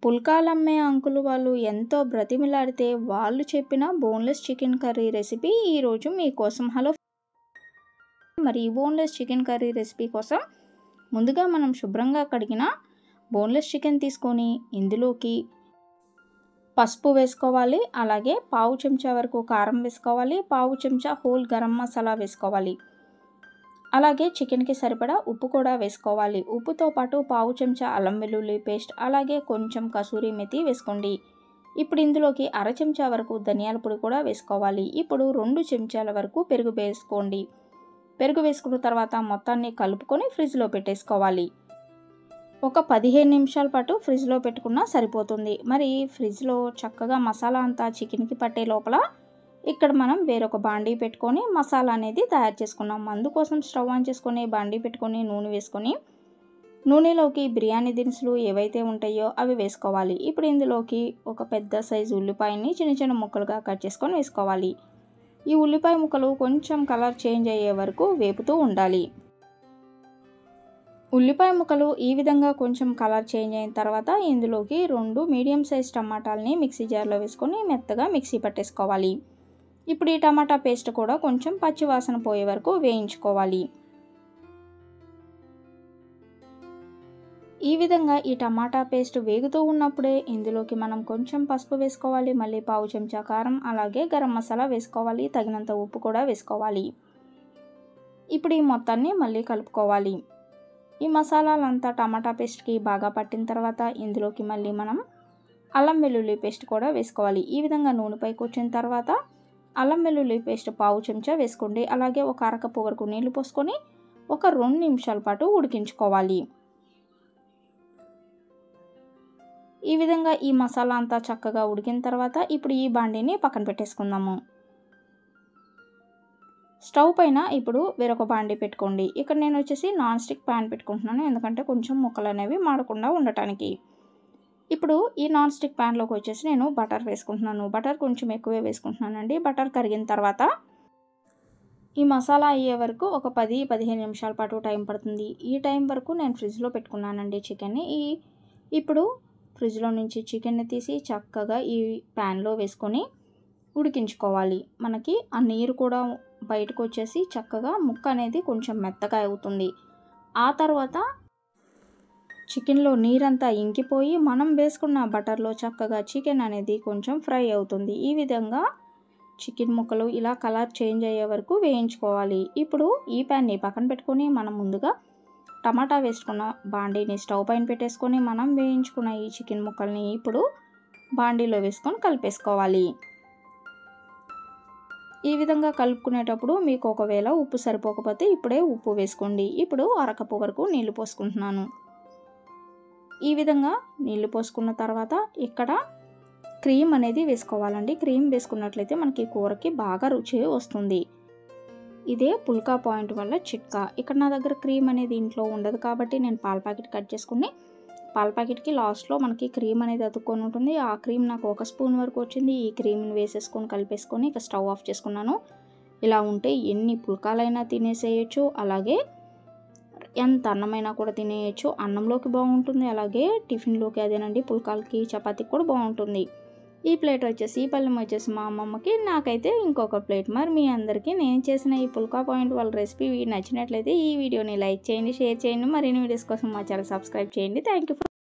పుల్కాలమ్మే uncle వాళ్ళు ఎంతో బ్రతిమిలాడితే వాళ్ళు చెప్పిన బోన్లెస్ చికెన్ కర్రీ రెసిపీ ఈరోజు మీకోసం. హలో, మరి ఈ బోన్లెస్ చికెన్ కర్రీ రెసిపీ కోసం ముందుగా మనం శుభ్రంగా కడిగిన బోన్లెస్ చికెన్ తీసుకొని ఇందులోకి పసుపు వేసుకోవాలి. అలాగే పావు చెంచా వరకు కారం వేసుకోవాలి. పావు చెంచా హోల్ గరం మసాలా వేసుకోవాలి. అలాగే చికెన్కి సరిపడా ఉప్పు కూడా వేసుకోవాలి. ఉప్పుతో పాటు పావు చెంచా అల్లం వెల్లుల్లి పేస్ట్, అలాగే కొంచెం కసూరి మెతి వేసుకోండి. ఇప్పుడు ఇందులోకి అర చెంచా వరకు ధనియాల పొడి కూడా వేసుకోవాలి. ఇప్పుడు 2 చెంచాల వరకు పెరుగు వేసుకోండి. పెరుగు వేసుకున్న తర్వాత మొత్తాన్ని కలుపుకొని ఫ్రిడ్జ్లో పెట్టేసుకోవాలి. ఒక 15 నిమిషాల పాటు ఫ్రిడ్జ్లో పెట్టుకున్నా సరిపోతుంది. మరి ఫ్రిడ్జ్లో చక్కగా మసాలా అంతా చికెన్కి పట్టే లోపల ఇక్కడ మనం వేరొక బాండీ పెట్టుకొని మసాలా అనేది తయారు చేసుకున్నాం. అందుకోసం స్టవ్ ఆన్ చేసుకొని బాండీ పెట్టుకొని నూనె వేసుకొని నూనెలోకి బిర్యానీ దినుసులు ఏవైతే ఉంటాయో అవి వేసుకోవాలి. ఇప్పుడు ఇందులోకి ఒక పెద్ద సైజు ఉల్లిపాయని చిన్న చిన్న ముక్కలుగా కట్ చేసుకొని వేసుకోవాలి. ఈ ఉల్లిపాయ ముక్కలు కొంచెం కలర్ చేంజ్ అయ్యే వరకు వేపుతూ ఉండాలి. ఉల్లిపాయ ముక్కలు ఈ విధంగా కొంచెం కలర్ చేంజ్ అయిన తర్వాత ఇందులోకి 2 మీడియం సైజ్ టమాటాలని మిక్సీ జార్లో వేసుకొని మెత్తగా మిక్సీ పట్టేసుకోవాలి. ఇప్పుడు ఈ టమాటా పేస్ట్ కూడా కొంచెం పచ్చి వాసన పోయే వరకు వేయించుకోవాలి. ఈ విధంగా ఈ టమాటా పేస్ట్ వేగుతూ ఉన్నప్పుడే ఇందులోకి మనం కొంచెం పసుపు వేసుకోవాలి. మళ్ళీ పావు చెంచా కారం, అలాగే గరం మసాలా వేసుకోవాలి. తగినంత ఉప్పు కూడా వేసుకోవాలి. ఇప్పుడు ఈ మొత్తాన్ని మళ్ళీ కలుపుకోవాలి. ఈ మసాలాలంతా టమాటా పేస్ట్కి బాగా పట్టిన తర్వాత ఇందులోకి మళ్ళీ మనం అల్లం వెల్లుల్లి పేస్ట్ కూడా వేసుకోవాలి. ఈ విధంగా నూనెపైకి వచ్చిన తర్వాత అల్లం వెల్లుల్లి పేస్ట్ పావు చెంచా వేసుకోండి. అలాగే ఒక అరకప్పు వరకు నీళ్లు పోసుకొని ఒక 2 నిమిషాల పాటు ఉడికించుకోవాలి. ఈ విధంగా ఈ మసాలా అంతా చక్కగా ఉడికిన తర్వాత ఇప్పుడు ఈ బాండీని పక్కన పెట్టేసుకుందాము. స్టవ్ పైన ఇప్పుడు వేరొక బాండీ పెట్టుకోండి. ఇక్కడ నేను వచ్చేసి నాన్ స్టిక్ ప్యాన్ పెట్టుకుంటున్నాను, ఎందుకంటే కొంచెం ముక్కలు అనేవి మాడకుండా ఉండటానికి. ఇప్పుడు ఈ నాన్ స్టిక్ ప్యాన్లోకి వచ్చేసి నేను బటర్ వేసుకుంటున్నాను. బటర్ కొంచెం ఎక్కువే వేసుకుంటున్నానండి. బటర్ కరిగిన తర్వాత ఈ మసాలా అయ్యే వరకు ఒక 10-15 నిమిషాల పాటు టైం పడుతుంది. ఈ టైం వరకు నేను ఫ్రిడ్జ్లో పెట్టుకున్నానండి చికెన్ని. ఇప్పుడు ఫ్రిడ్జ్లో నుంచి చికెన్ని తీసి చక్కగా ఈ ప్యాన్లో వేసుకొని ఉడికించుకోవాలి. మనకి ఆ నీరు కూడా బయటకు వచ్చేసి చక్కగా ముక్క అనేది కొంచెం మెత్తగా అవుతుంది. ఆ తర్వాత చికెన్లో నీరంతా ఇంకిపోయి మనం వేసుకున్న బటర్లో చక్కగా చికెన్ అనేది కొంచెం ఫ్రై అవుతుంది. ఈ విధంగా చికెన్ ముక్కలు ఇలా కలర్ చేంజ్ అయ్యే వరకు వేయించుకోవాలి. ఇప్పుడు ఈ ప్యాన్ని పక్కన పెట్టుకొని మనం ముందుగా టమాటా వేసుకున్న బాండీని స్టవ్ పైన పెట్టేసుకొని మనం వేయించుకున్న ఈ చికెన్ ముక్కల్ని ఇప్పుడు బాండీలో వేసుకొని కలిపేసుకోవాలి. ఈ విధంగా కలుపుకునేటప్పుడు మీకు ఒకవేళ ఉప్పు సరిపోకపోతే ఇప్పుడే ఉప్పు వేసుకోండి. ఇప్పుడు అరకప్పు వరకు నీళ్లు పోసుకుంటున్నాను. ఈ విధంగా నీళ్లు పోసుకున్న తర్వాత ఇక్కడ క్రీమ్ అనేది వేసుకోవాలండి. క్రీమ్ వేసుకున్నట్లయితే మనకి కూరకి బాగా రుచి వస్తుంది. ఇదే పుల్కా పాయింట్ వల్ల చిట్కా. ఇక్కడ నా దగ్గర క్రీమ్ అనేది ఇంట్లో ఉండదు కాబట్టి నేను పాల ప్యాకెట్ కట్ చేసుకుని పాల ప్యాకెట్కి లాస్ట్లో మనకి క్రీమ్ అనేది అతుక్కొని ఉంటుంది. ఆ క్రీమ్ నాకు 1 స్పూన్ వరకు వచ్చింది. ఈ క్రీమ్ని వేసేసుకొని కలిపేసుకొని ఇక స్టవ్ ఆఫ్ చేసుకున్నాను. ఇలా ఉంటే ఎన్ని పుల్కాలైనా తినేసేయచ్చు, అలాగే ఎంత అన్నమైనా కూడా తినేయచ్చు. అన్నంలోకి బాగుంటుంది, అలాగే టిఫిన్లోకి అదేనండి పుల్కాలకి చపాతీకి కూడా బాగుంటుంది. ఈ ప్లేట్ వచ్చేసి ఈ పళ్ళెం వచ్చేసి మా అమ్మమ్మకి, నాకైతే ఇంకొక ప్లేట్. మరి మీ అందరికీ నేను చేసిన ఈ పుల్కా పాయింట్ వాళ్ళ రెసిపీ నచ్చినట్లయితే ఈ వీడియోని లైక్ చేయండి, షేర్ చేయండి. మరిన్ని వీడియోస్ కోసం మా ఛానల్ సబ్స్క్రైబ్ చేయండి. Thank you.